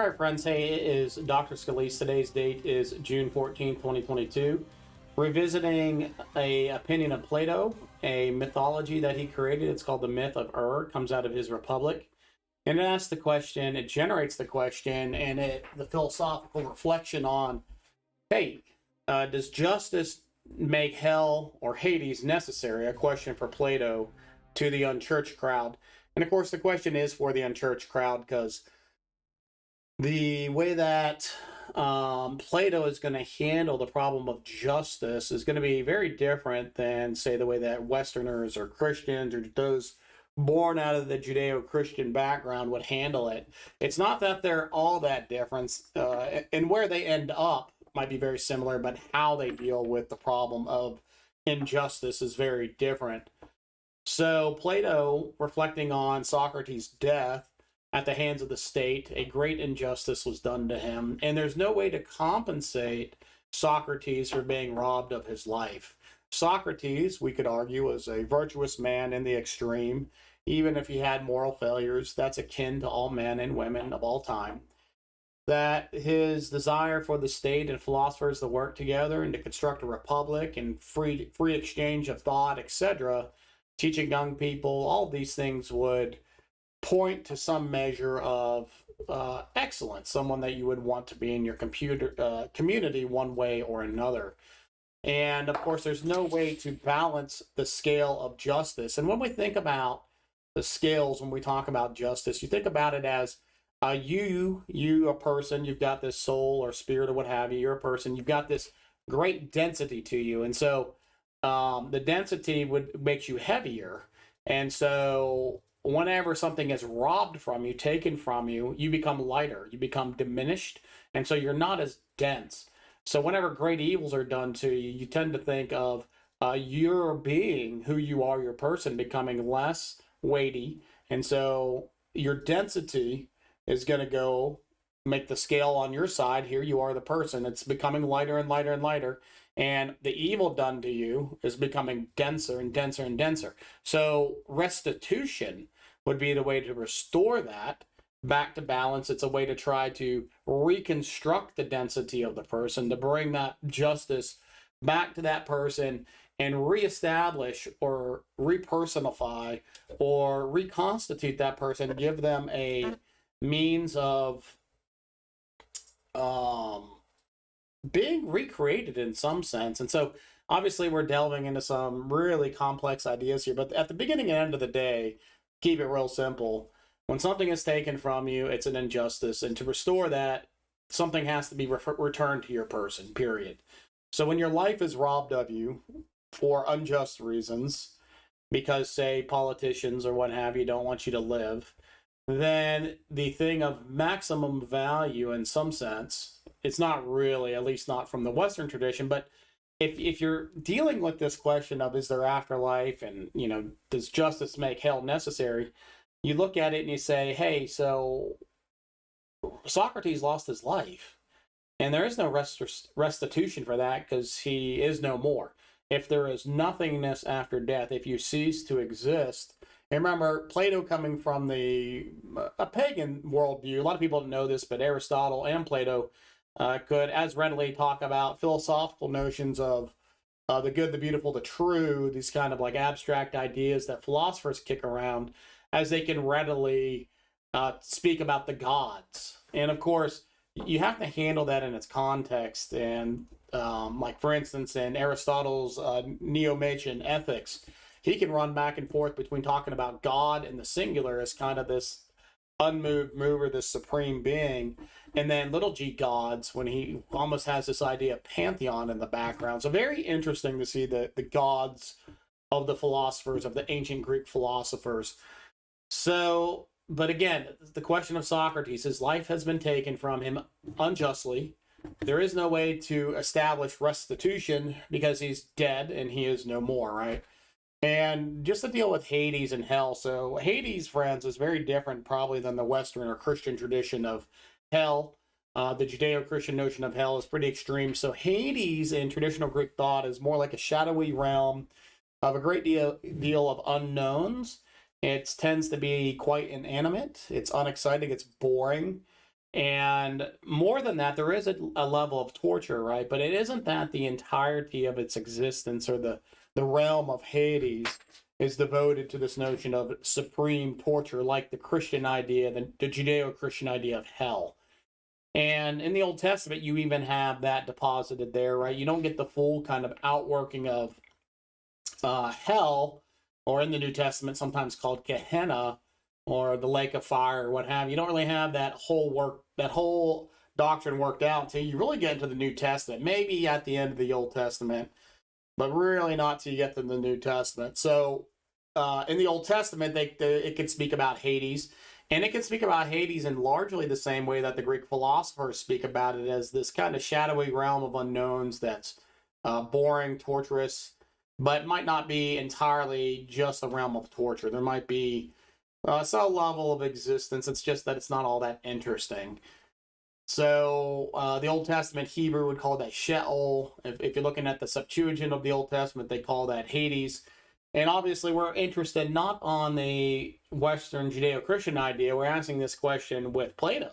All right, friends. Hey, it is Dr. Scalise. Today's date is June 14th, 2022. Revisiting a opinion of Plato, a mythology that he created. It's called the myth of It comes out of his Republic. And it asks the question, it generates the question, and the philosophical reflection on, hey, does justice make hell or Hades necessary? A question for Plato to the unchurched crowd. And of course, the question is for the unchurched crowd because the way that Plato is going to handle the problem of justice is going to be very different than, say, the way that Westerners or Christians or those born out of the Judeo-Christian background would handle it. It's not that they're all that different, and where they end up might be very similar, but how they deal with the problem of injustice is very different. So Plato, reflecting on Socrates' death, at the hands of the state, a great injustice was done to him, and there's no way to compensate Socrates for being robbed of his life. Socrates, we could argue, was a virtuous man in the extreme. Even if he had moral failures, that's akin to all men and women of all time. That his desire for the state and philosophers to work together and to construct a republic and free exchange of thought, etc., teaching young people, all these things would point to some measure of excellence, someone that you would want to be in your community one way or another. And of course, there's no way to balance the scale of justice. And when we think about the scales, when we talk about justice, you think about it as you a person, you've got this soul or spirit or what have you, you're a person, you've got this great density to you. And so the density makes you heavier. And so whenever something is robbed from you, taken from you, you become lighter, you become diminished, and so you're not as dense. So whenever great evils are done to you, you tend to think of your being, who you are, your person, becoming less weighty, and so your density is going to go make the scale on your side. Here you are, the person. It's becoming lighter and lighter and lighter. And the evil done to you is becoming denser and denser and denser. So restitution would be the way to restore that back to balance. It's a way to try to reconstruct the density of the person, to bring that justice back to that person and reestablish or repersonify or reconstitute that person, give them a means of being recreated in some sense. And so obviously we're delving into some really complex ideas here, but at the beginning and end of the day, keep it real simple. When something is taken from you, it's an injustice, and to restore that, something has to be returned to your person, period. So when your life is robbed of you for unjust reasons, because, say, politicians or what have you don't want you to live, then the thing of maximum value in some sense, it's not really, at least not from the Western tradition, but if you're dealing with this question of is there afterlife and, does justice make hell necessary, you look at it and you say, hey, so Socrates lost his life, and there is no restitution for that because he is no more. If there is nothingness after death, if you cease to exist. And remember, Plato coming from a pagan worldview, a lot of people don't know this, but Aristotle and Plato could as readily talk about philosophical notions of the good, the beautiful, the true, these kind of like abstract ideas that philosophers kick around, as they can readily speak about the gods. And of course, you have to handle that in its context. And like, for instance, in Aristotle's Neo-Magian Ethics, he can run back and forth between talking about God and the singular as kind of this unmoved mover, this supreme being, and then little g gods when he almost has this idea of pantheon in the background. So very interesting to see the gods of the philosophers, of the ancient Greek philosophers. So, but again, the question of Socrates, his life has been taken from him unjustly. There is no way to establish restitution because he's dead and he is no more, right? And just to deal with Hades and hell. So Hades, friends, is very different probably than the Western or Christian tradition of hell. The Judeo-Christian notion of hell is pretty extreme. So Hades in traditional Greek thought is more like a shadowy realm of a great deal of unknowns. It tends to be quite inanimate. It's unexciting. It's boring. And more than that, there is a level of torture, right? But it isn't that the entirety of its existence, or the realm of Hades is devoted to this notion of supreme torture, like the Christian idea, the Judeo-Christian idea of hell. And in the Old Testament, you even have that deposited there, right? You don't get the full kind of outworking of hell, or in the New Testament, sometimes called Gehenna, or the lake of fire, or what have you. You don't really have that whole doctrine worked out until you really get into the New Testament. Maybe at the end of the Old Testament, but really not till you get to the New Testament. So in the Old Testament, it can speak about Hades, and it can speak about Hades in largely the same way that the Greek philosophers speak about it, as this kind of shadowy realm of unknowns that's boring, torturous, but might not be entirely just a realm of torture. There might be some level of existence. It's just that it's not all that interesting. So the Old Testament Hebrew would call that Sheol. If you're looking at the Septuagint of the Old Testament, they call that Hades. And obviously, we're interested not on the Western Judeo-Christian idea. We're asking this question with Plato.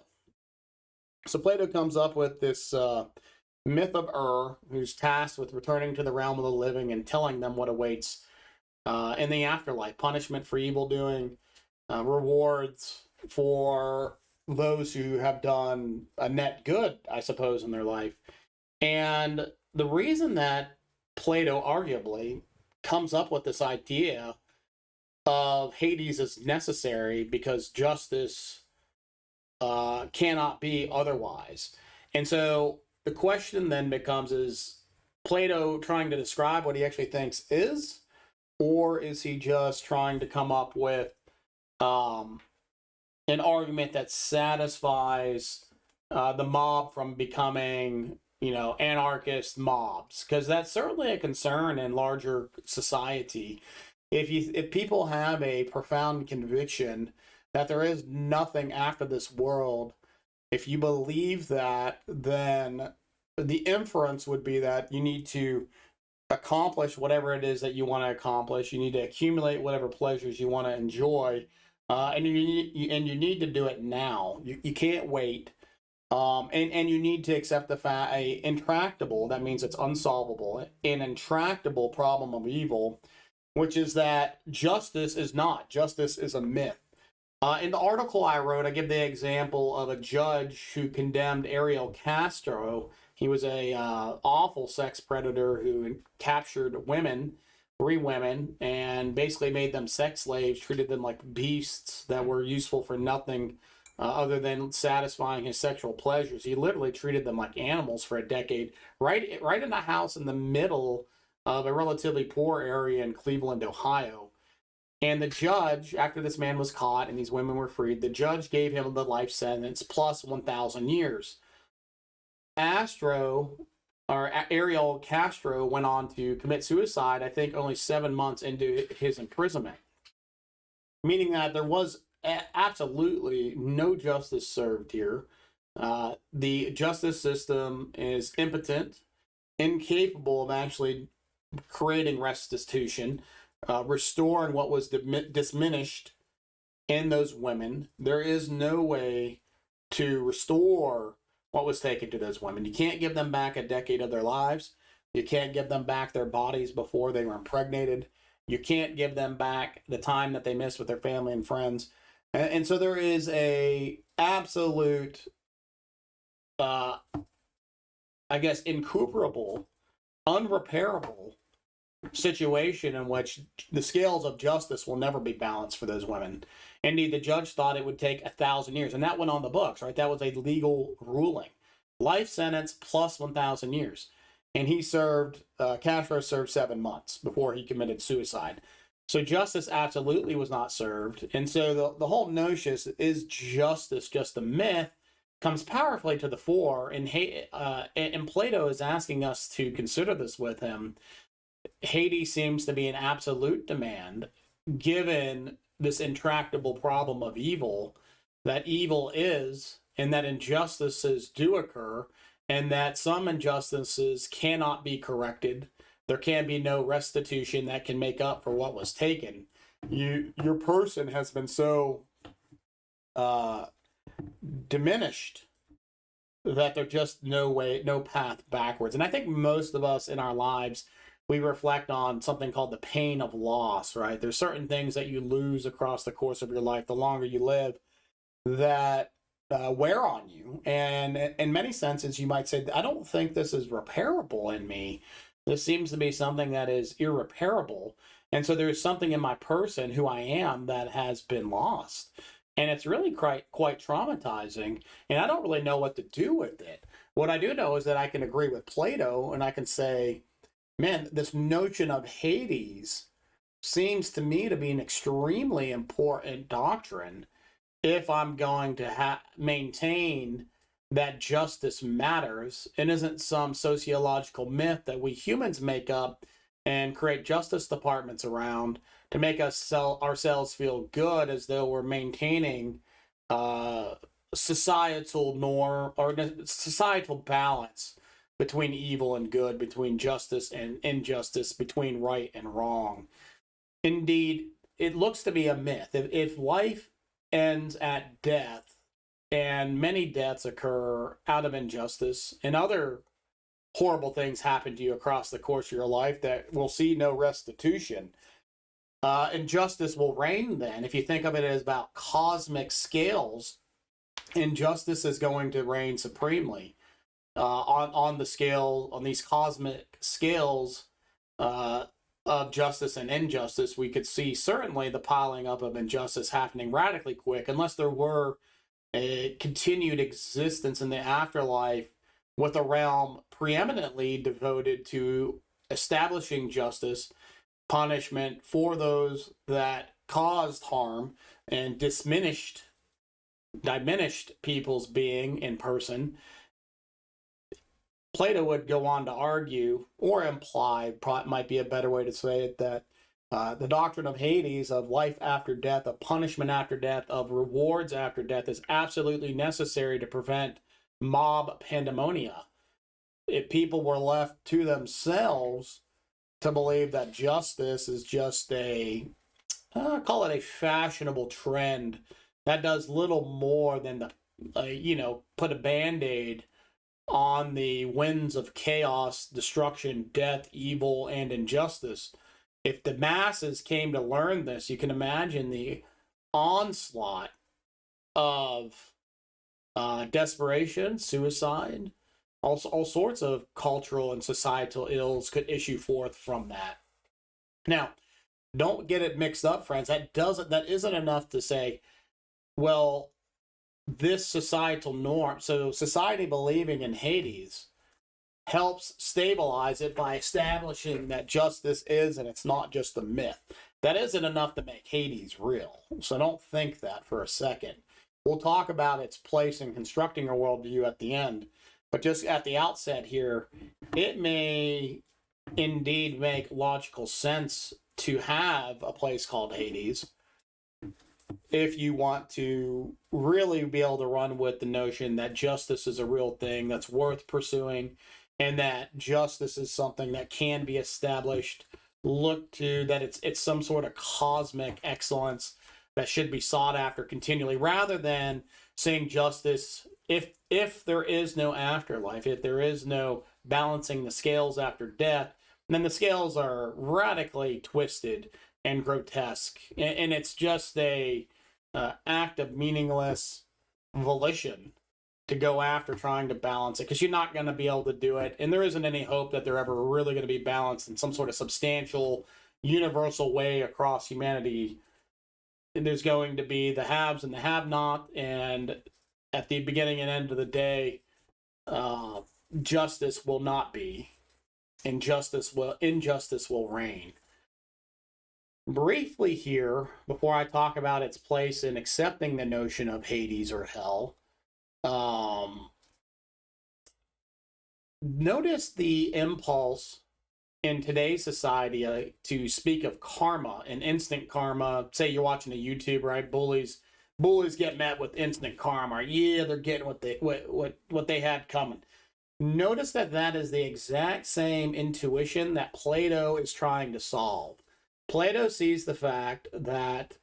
So Plato comes up with this myth of who's tasked with returning to the realm of the living and telling them what awaits in the afterlife: punishment for evil doing, rewards for those who have done a net good, I suppose, in their life. And the reason that Plato arguably comes up with this idea of Hades is necessary because justice cannot be otherwise. And so the question then becomes, is Plato trying to describe what he actually thinks is, or is he just trying to come up with an argument that satisfies the mob from becoming, anarchist mobs? Because that's certainly a concern in larger society. If people have a profound conviction that there is nothing after this world, if you believe that, then the inference would be that you need to accomplish whatever it is that you want to accomplish. You need to accumulate whatever pleasures you want to enjoy, and you need to do it now. You can't wait, and you need to accept the fact a intractable, that means it's unsolvable, an intractable problem of evil, which is that justice is not. Justice is a myth. In the article I wrote, I give the example of a judge who condemned Ariel Castro. He was a awful sex predator who captured women, 3 women, and basically made them sex slaves, treated them like beasts that were useful for nothing other than satisfying his sexual pleasures. He literally treated them like animals for a decade, right in a house in the middle of a relatively poor area in Cleveland, Ohio. And the judge, after this man was caught and these women were freed, the judge gave him the life sentence plus 1,000 years. Ariel Castro went on to commit suicide, I think only 7 months into his imprisonment, meaning that there was absolutely no justice served here. The justice system is impotent, incapable of actually creating restitution, restoring what was diminished in those women. There is no way to restore what was taken to those women. You can't give them back a decade of their lives. You can't give them back their bodies before they were impregnated. You can't give them back the time that they missed with their family and friends. And so there is a absolute, incuperable, unrepairable situation in which the scales of justice will never be balanced for those women. Indeed, the judge thought it would take 1,000 years, and that went on the books, right? That was a legal ruling. Life sentence plus 1,000 years. And Castro served 7 months before he committed suicide. So justice absolutely was not served. And so the whole notion is justice just a myth comes powerfully to the fore. And Plato is asking us to consider this with him. Hades seems to be an absolute demand, given this intractable problem of evil, that evil is, and that injustices do occur, and that some injustices cannot be corrected. There can be no restitution that can make up for what was taken. Your person has been so diminished that there's just no way, no path backwards. And I think most of us in our lives, we reflect on something called the pain of loss, right? There's certain things that you lose across the course of your life, the longer you live, that wear on you. And in many senses, you might say, I don't think this is repairable in me. This seems to be something that is irreparable. And so there's something in my person, who I am, that has been lost. And it's really quite traumatizing. And I don't really know what to do with it. What I do know is that I can agree with Plato, and I can say, man, this notion of Hades seems to me to be an extremely important doctrine if I'm going to maintain that justice matters and isn't some sociological myth that we humans make up and create justice departments around to make us ourselves feel good, as though we're maintaining uh, societal norm or societal balance between evil and good, between justice and injustice, between right and wrong. Indeed, it looks to be a myth. If life ends at death, and many deaths occur out of injustice, and other horrible things happen to you across the course of your life that will see no restitution, injustice will reign then. If you think of it as about cosmic scales, injustice is going to reign supremely. On the scale, on these cosmic scales of justice and injustice, we could see certainly the piling up of injustice happening radically quick, unless there were a continued existence in the afterlife with a realm preeminently devoted to establishing justice, punishment for those that caused harm and diminished people's being in person. Plato would go on to argue, or imply, might be a better way to say it, that the doctrine of Hades, of life after death, of punishment after death, of rewards after death, is absolutely necessary to prevent mob pandemonia. If people were left to themselves to believe that justice is just call it a fashionable trend that does little more than put a band-aid on the winds of chaos, destruction, death, evil, and injustice. If the masses came to learn this, you can imagine the onslaught of desperation, suicide, all sorts of cultural and societal ills could issue forth from that. Now, don't get it mixed up, friends. That isn't enough to say, well, this societal norm, so society believing in Hades helps stabilize it by establishing that justice is, and it's not just a myth. That isn't enough to make Hades real. So don't think that for a second. We'll talk about its place in constructing a worldview at the end. But just at the outset here, it may indeed make logical sense to have a place called Hades if you want to really be able to run with the notion that justice is a real thing that's worth pursuing, and that justice is something that can be established. Look to that it's some sort of cosmic excellence that should be sought after continually, rather than saying justice, if there is no afterlife, if there is no balancing the scales after death, then the scales are radically twisted and grotesque, and it's just a act of meaningless volition to go after trying to balance it, because you're not going to be able to do it, and there isn't any hope that they're ever really going to be balanced in some sort of substantial, universal way across humanity. And there's going to be the haves and the have-not, and at the beginning and end of the day, justice will not be, injustice will reign. Briefly here, before I talk about its place in accepting the notion of Hades or hell, notice the impulse in today's society to speak of karma and instant karma. Say you're watching a YouTube, right? Bullies get met with instant karma. Yeah, they're getting what they had coming. Notice that is the exact same intuition that Plato is trying to solve. Plato sees the fact that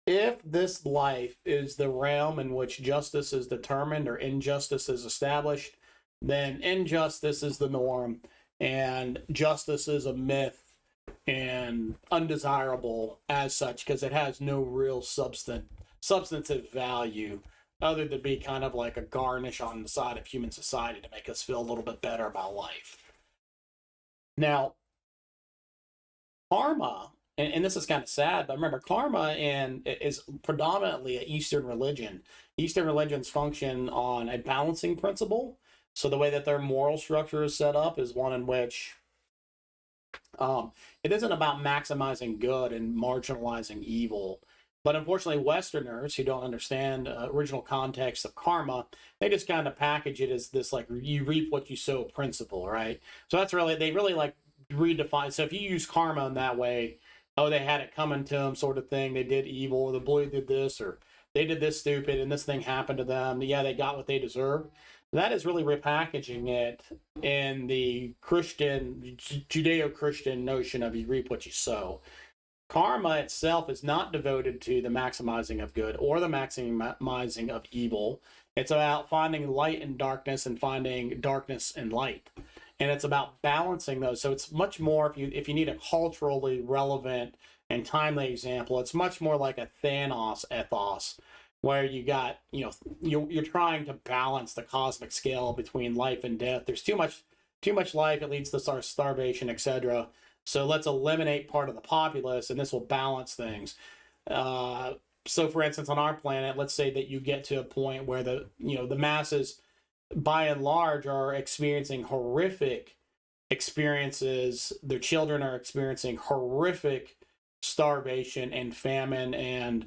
If this life is the realm in which justice is determined or injustice is established, then injustice is the norm and justice is a myth and undesirable as such because it has no real substantive value other than be kind of like a garnish on the side of human society to make us feel a little bit better about life. Now, karma, and this is kind of sad, but remember, karma is predominantly an Eastern religion. Eastern religions function on a balancing principle. So the way that their moral structure is set up is one in which it isn't about maximizing good and marginalizing evil. But unfortunately, Westerners who don't understand original context of karma, they just kind of package it as this like you reap what you sow principle, right? So that's really, they really like redefine. So if you use karma in that way, oh, they had it coming to them sort of thing. They did evil, the blue did this, or they did this stupid and this thing happened to them. Yeah, they got what they deserved. That is really repackaging it in the Christian, Judeo Christian notion of you reap what you sow. Karma itself is not devoted to the maximizing of good or the maximizing of evil. It's about finding light in darkness and finding darkness in light. And it's about balancing those. So it's much more, if you need a culturally relevant and timely example, it's much more like a Thanos ethos, where you got, you're trying to balance the cosmic scale between life and death. There's too much life, it leads to starvation, etc. So let's eliminate part of the populace, and this will balance things. So, for instance, on our planet, let's say that you get to a point where the masses, by and large, are experiencing horrific experiences. Their children are experiencing horrific starvation and famine, and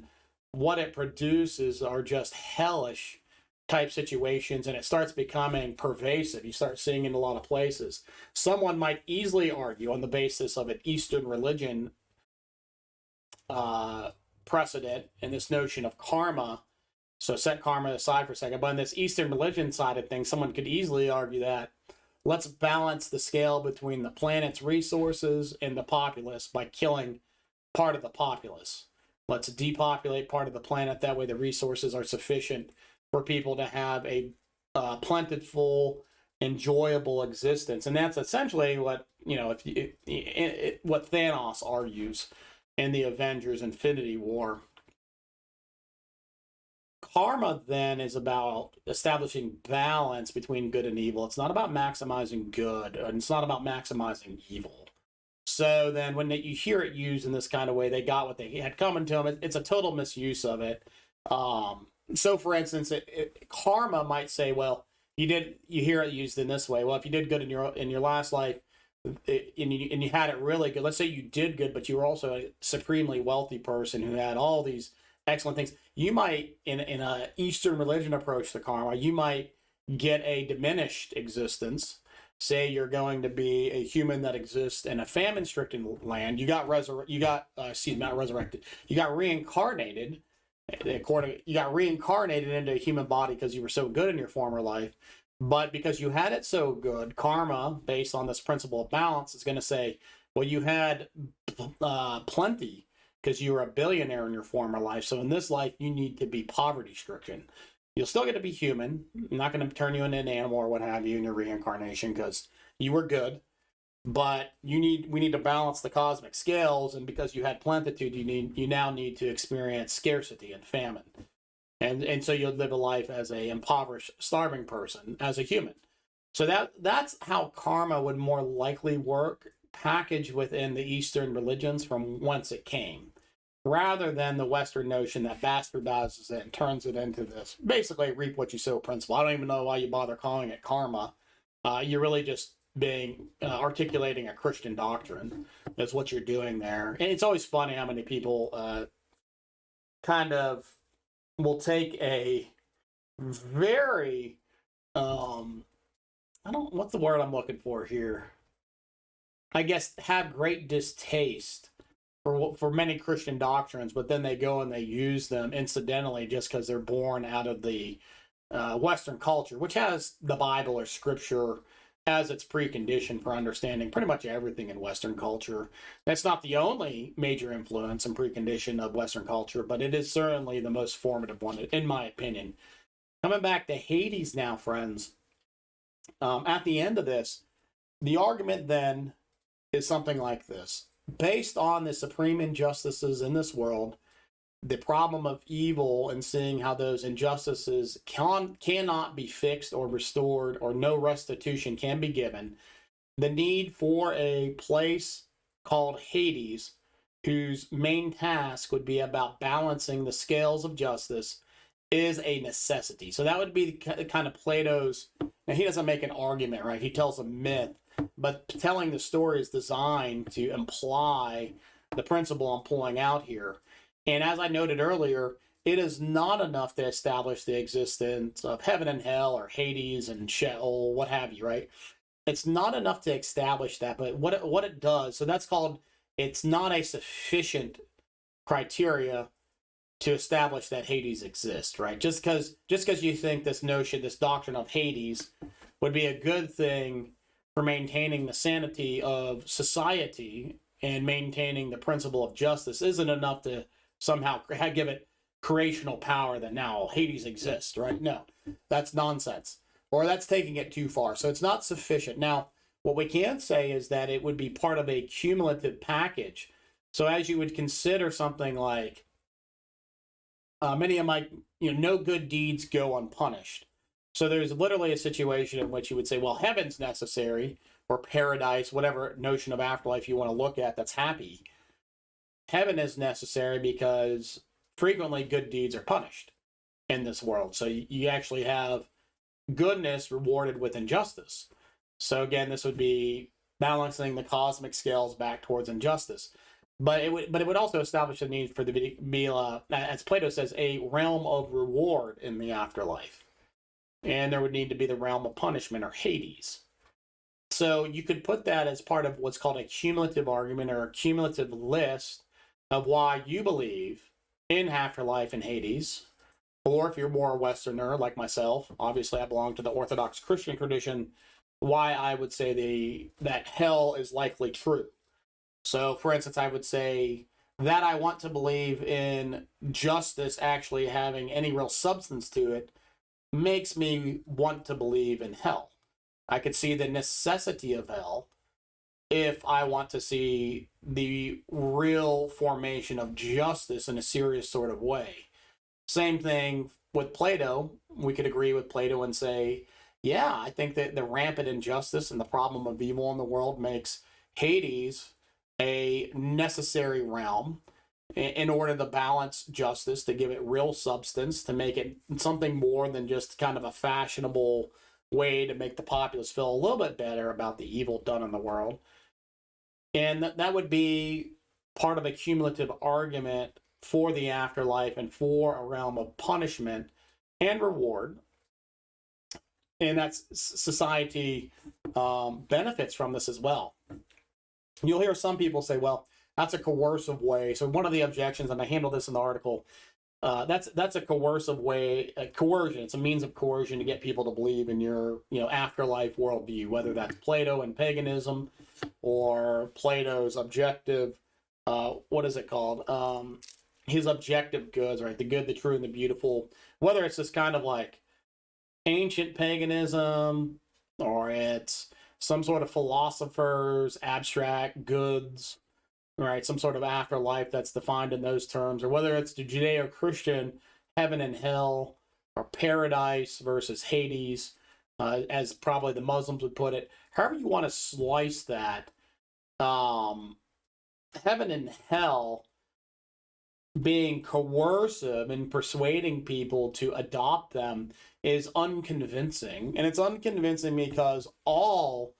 what it produces are just hellish type situations, and it starts becoming pervasive. You start seeing it in a lot of places. Someone might easily argue on the basis of an Eastern religion precedent and this notion of karma. So set karma aside for a second. But on this Eastern religion side of things, someone could easily argue that let's balance the scale between the planet's resources and the populace by killing part of the populace. Let's depopulate part of the planet. That way the resources are sufficient for people to have a plentiful, enjoyable existence. And that's essentially what, what Thanos argues in the Avengers Infinity War. Karma then is about establishing balance between good and evil. It's not about maximizing good, and it's not about maximizing evil. So then when you hear it used in this kind of way, they got what they had coming to them. It's a total misuse of it. So for instance, karma might say, well, you hear it used in this way. Well, if you did good in your last life, and you had it really good, let's say you did good, but you were also a supremely wealthy person who had all these excellent things, you might, in a Eastern religion approach to karma, you might get a diminished existence. Say you're going to be a human that exists in a famine-stricken land. You got not resurrected. You got reincarnated. You got reincarnated into a human body because you were so good in your former life. But because you had it so good, karma, based on this principle of balance, is going to say, well, you had plenty because you were a billionaire in your former life. So in this life, you need to be poverty-stricken. You'll still get to be human. I'm not going to turn you into an animal or what have you in your reincarnation because you were good. But we need to balance the cosmic scales, and because you had plenitude, you now need to experience scarcity and famine. And so you'll live a life as a impoverished, starving person, as a human. So that's how karma would more likely work, packaged within the Eastern religions from whence it came, rather than the Western notion that bastardizes it and turns it into this basically reap what you sow principle. I don't even know why you bother calling it karma. You're really just articulating a Christian doctrine. That's what you're doing there. And it's always funny how many people kind of will take a very what's the word I'm looking for here? I guess have great distaste for many Christian doctrines, but then they go and they use them incidentally just because they're born out of the Western culture, which has the Bible or Scripture as its precondition for understanding pretty much everything in Western culture. That's not the only major influence and precondition of Western culture, but it is certainly the most formative one, in my opinion. Coming back to Hades now, friends, at the end of this, the argument then is something like this. Based on the supreme injustices in this world, the problem of evil and seeing how those injustices cannot be fixed or restored, or no restitution can be given, the need for a place called Hades, whose main task would be about balancing the scales of justice, is a necessity. So that would be kind of Plato's. Now, he doesn't make an argument, right? He tells a myth, but telling the story is designed to imply the principle I'm pulling out here. And as I noted earlier, it is not enough to establish the existence of heaven and hell, or Hades and Sheol, what have you, right? It's not enough to establish that, but what it does, so that's called, it's not a sufficient criteria to establish that Hades exists, right? Just because you think this notion, this doctrine of Hades would be a good thing for maintaining the sanity of society and maintaining the principle of justice isn't enough to somehow give it creational power that now Hades exists, right? No, that's nonsense. Or that's taking it too far. So it's not sufficient. Now, what we can say is that it would be part of a cumulative package. So as you would consider something like, many of my, no good deeds go unpunished. So there's literally a situation in which you would say, well, heaven's necessary, or paradise, whatever notion of afterlife you want to look at that's happy. Heaven is necessary because frequently good deeds are punished in this world. So you actually have goodness rewarded with injustice. So again, this would be balancing the cosmic scales back towards injustice. But it would also establish the need for the be as Plato says, a realm of reward in the afterlife. And there would need to be the realm of punishment, or Hades. So you could put that as part of what's called a cumulative argument, or a cumulative list of why you believe in afterlife and Hades. Or if you're more a Westerner like myself, obviously I belong to the Orthodox Christian tradition, why I would say that hell is likely true. So, for instance, I would say that I want to believe in justice actually having any real substance to it makes me want to believe in hell. I could see the necessity of hell if I want to see the real formation of justice in a serious sort of way. Same thing with Plato. We could agree with Plato and say, yeah, I think that the rampant injustice and the problem of evil in the world makes Hades a necessary realm in order to balance justice, to give it real substance, to make it something more than just kind of a fashionable way to make the populace feel a little bit better about the evil done in the world. And that would be part of a cumulative argument for the afterlife and for a realm of punishment and reward. And that's society benefits from this as well. You'll hear some people say, well, that's a coercive way. So one of the objections, and I handle this in the article, that's a coercive way, coercion. It's a means of coercion to get people to believe in your, afterlife worldview, whether that's Plato and paganism, or Plato's objective, what is it called? His objective goods, right? The good, the true, and the beautiful. Whether it's this kind of like ancient paganism, or it's some sort of philosopher's abstract goods, right? Some sort of afterlife that's defined in those terms, or whether it's the Judeo-Christian heaven and hell, or paradise versus Hades, as probably the Muslims would put it. However you want to slice that, heaven and hell being coercive and persuading people to adopt them is unconvincing. And it's unconvincing because all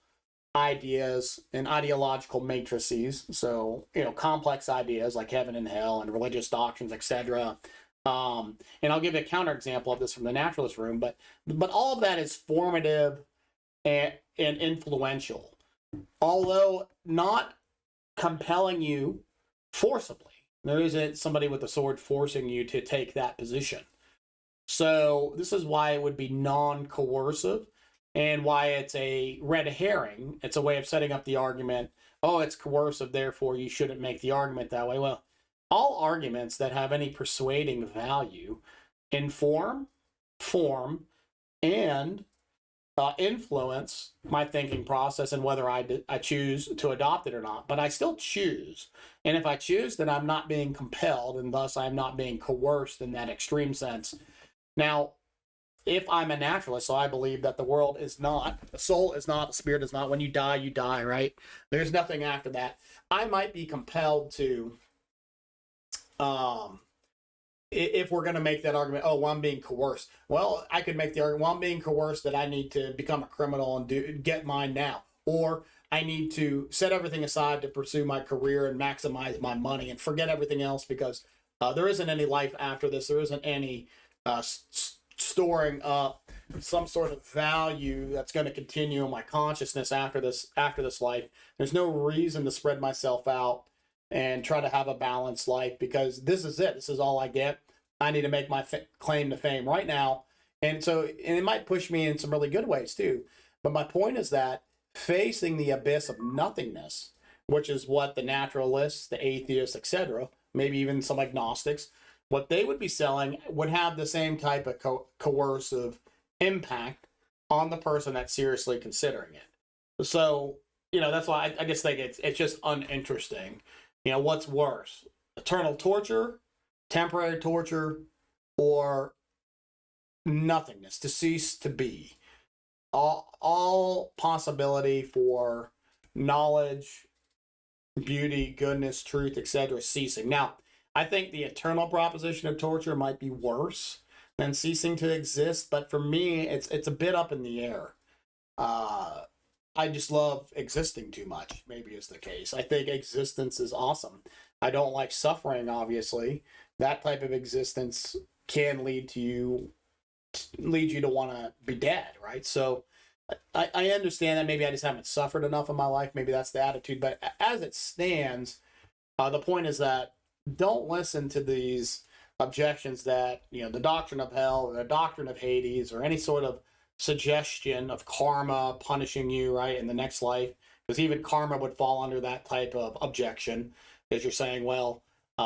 ideas and ideological matrices, so, complex ideas like heaven and hell and religious doctrines, etc. And I'll give you a counterexample of this from the naturalist room, but all of that is formative and influential, although not compelling you forcibly. There isn't somebody with a sword forcing you to take that position. So this is why it would be non-coercive. and why it's a red herring. It's a way of setting up the argument. Oh, it's coercive, therefore you shouldn't make the argument that way. Well, all arguments that have any persuading value inform, form, and influence my thinking process and whether I choose to adopt it or not. But I still choose. And if I choose, then I'm not being compelled, and thus I'm not being coerced in that extreme sense. Now, if I'm a naturalist, so I believe that the world is not, the soul is not, the spirit is not. When you die, right? There's nothing after that. I might be compelled to, if we're going to make that argument, oh, well, I'm being coerced. Well, I could make the argument, well, I'm being coerced that I need to become a criminal and get mine now. Or I need to set everything aside to pursue my career and maximize my money and forget everything else because there isn't any life after this. There isn't any storing up some sort of value that's going to continue in my consciousness after this life. There's no reason to spread myself out and try to have a balanced life because this is it. This is all I get. I need to make my claim to fame right now. And it might push me in some really good ways too. But my point is that facing the abyss of nothingness, which is what the naturalists, the atheists, etc., maybe even some agnostics, what they would be selling would have the same type of coercive impact on the person that's seriously considering it. So, that's why I just think it's just uninteresting. What's worse? Eternal torture, temporary torture, or nothingness, to cease to be. All possibility for knowledge, beauty, goodness, truth, etc. ceasing. Now, I think the eternal proposition of torture might be worse than ceasing to exist, but for me, it's a bit up in the air. I just love existing too much, maybe is the case. I think existence is awesome. I don't like suffering, obviously. That type of existence can lead you to want to be dead, right? So I understand that maybe I just haven't suffered enough in my life. Maybe that's the attitude. But as it stands, the point is that don't listen to these objections that, the doctrine of hell or the doctrine of Hades or any sort of suggestion of karma punishing you, right, in the next life, because even karma would fall under that type of objection, because you're saying, well,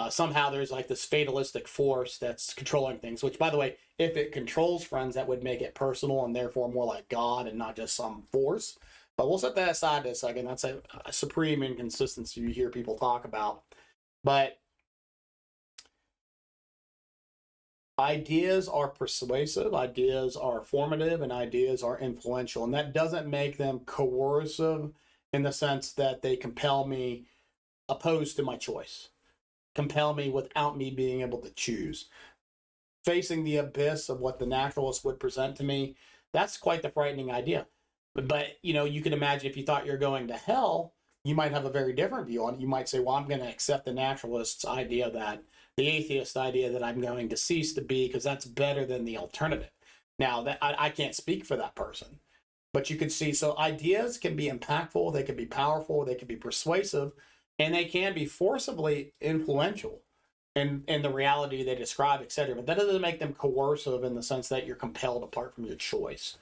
somehow there's like this fatalistic force that's controlling things, which, by the way, if it controls, friends, that would make it personal and therefore more like God and not just some force. But we'll set that aside in a second. That's a supreme inconsistency you hear people talk about. But ideas are persuasive, ideas are formative, and ideas are influential. And that doesn't make them coercive in the sense that they compel me opposed to my choice, compel me without me being able to choose. Facing the abyss of what the naturalist would present to me, that's quite the frightening idea. But you can imagine if you thought you're going to hell, you might have a very different view on it. You might say, well, I'm going to accept the naturalist's idea, that the atheist idea that I'm going to cease to be, because that's better than the alternative. Now, that I can't speak for that person, but you could see, so ideas can be impactful, they can be powerful, they can be persuasive, and they can be forcibly influential in the reality they describe, etc. But that doesn't make them coercive in the sense that you're compelled apart from your choice.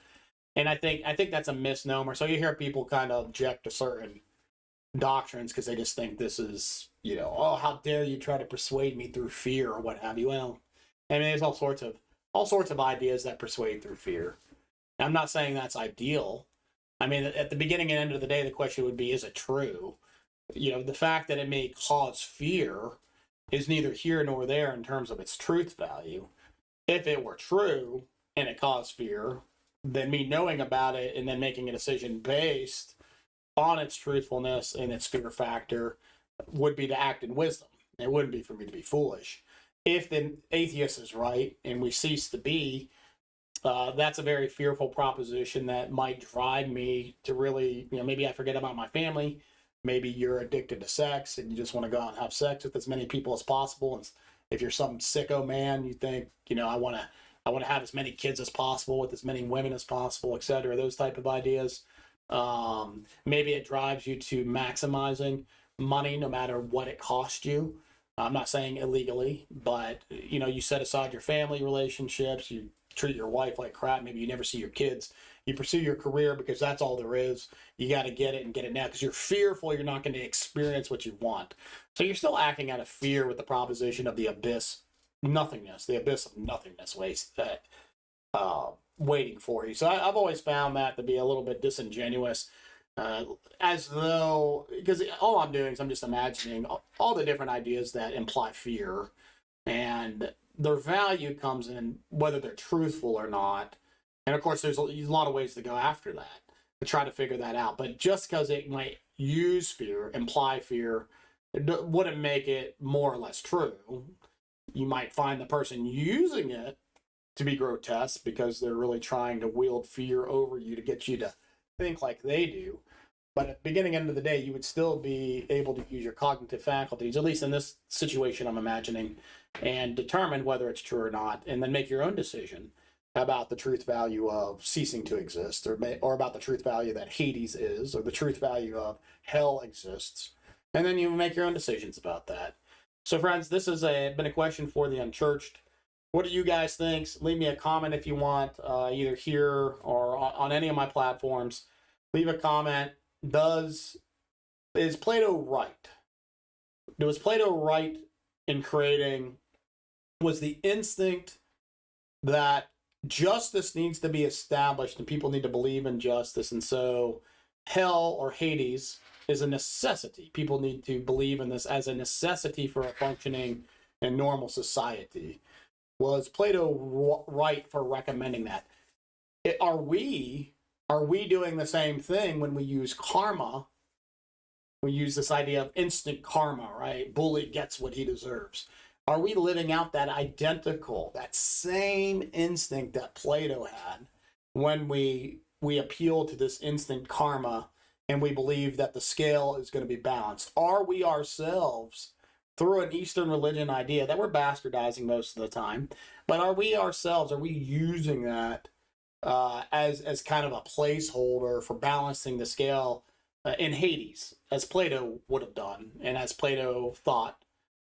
And I think that's a misnomer. So you hear people kind of object to certain doctrines because they just think this is, oh, how dare you try to persuade me through fear or what have you. Well, I mean, there's all sorts of ideas that persuade through fear. And I'm not saying that's ideal. I mean, at the beginning and end of the day, the question would be, is it true? The fact that it may cause fear is neither here nor there in terms of its truth value. If it were true and it caused fear, then me knowing about it and then making a decision based on its truthfulness and its fear factor would be to act in wisdom. It wouldn't be for me to be foolish. If the atheist is right and we cease to be, that's a very fearful proposition that might drive me to really, maybe I forget about my family. Maybe you're addicted to sex and you just want to go out and have sex with as many people as possible. And if you're some sicko man, you think, I want to have as many kids as possible with as many women as possible, etc. Those type of ideas. Maybe it drives you to maximizing money no matter what it costs you. I'm not saying illegally, but you set aside your family relationships, you treat your wife like crap. Maybe you never see your kids. You pursue your career because that's all there is. You got to get it and get it now because you're fearful you're not going to experience what you want. So you're still acting out of fear with the proposition of the abyss, nothingness, the abyss of nothingness waiting for you. So I've always found that to be a little bit disingenuous. As though, because all I'm doing is I'm just imagining all the different ideas that imply fear, and their value comes in whether they're truthful or not. And of course, there's a lot of ways to go after that to try to figure that out. But just because it might use fear, imply fear, it wouldn't make it more or less true. You might find the person using it to be grotesque because they're really trying to wield fear over you to get you to think like they do. But at the beginning end of the day, you would still be able to use your cognitive faculties, at least in this situation I'm imagining, and determine whether it's true or not, and then make your own decision about the truth value of ceasing to exist, or about the truth value that Hades is, or the truth value of hell exists. And then you make your own decisions about that. So friends, this has been a question for the unchurched. What do you guys think? Leave me a comment if you want, either here or on any of my platforms. Leave a comment. Is Plato right? Was Plato right in creating, was the instinct that justice needs to be established and people need to believe in justice, and so hell or Hades is a necessity? People need to believe in this as a necessity for a functioning and normal society. Was Plato right for recommending that? Are we doing the same thing when we use karma? We use this idea of instant karma, right? Bully gets what he deserves. Are we living out that same instinct that Plato had when we appeal to this instant karma and we believe that the scale is going to be balanced? Are we ourselves, through an Eastern religion idea that we're bastardizing most of the time, but are we using that as kind of a placeholder for balancing the scale in Hades, as Plato would have done, and as Plato thought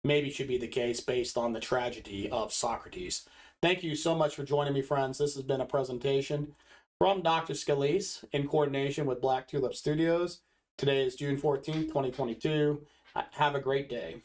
maybe should be the case based on the tragedy of Socrates? Thank you so much for joining me, friends. This has been a presentation from Dr. Scalise in coordination with Black Tulip Studios. Today is June 14th, 2022. Have a great day.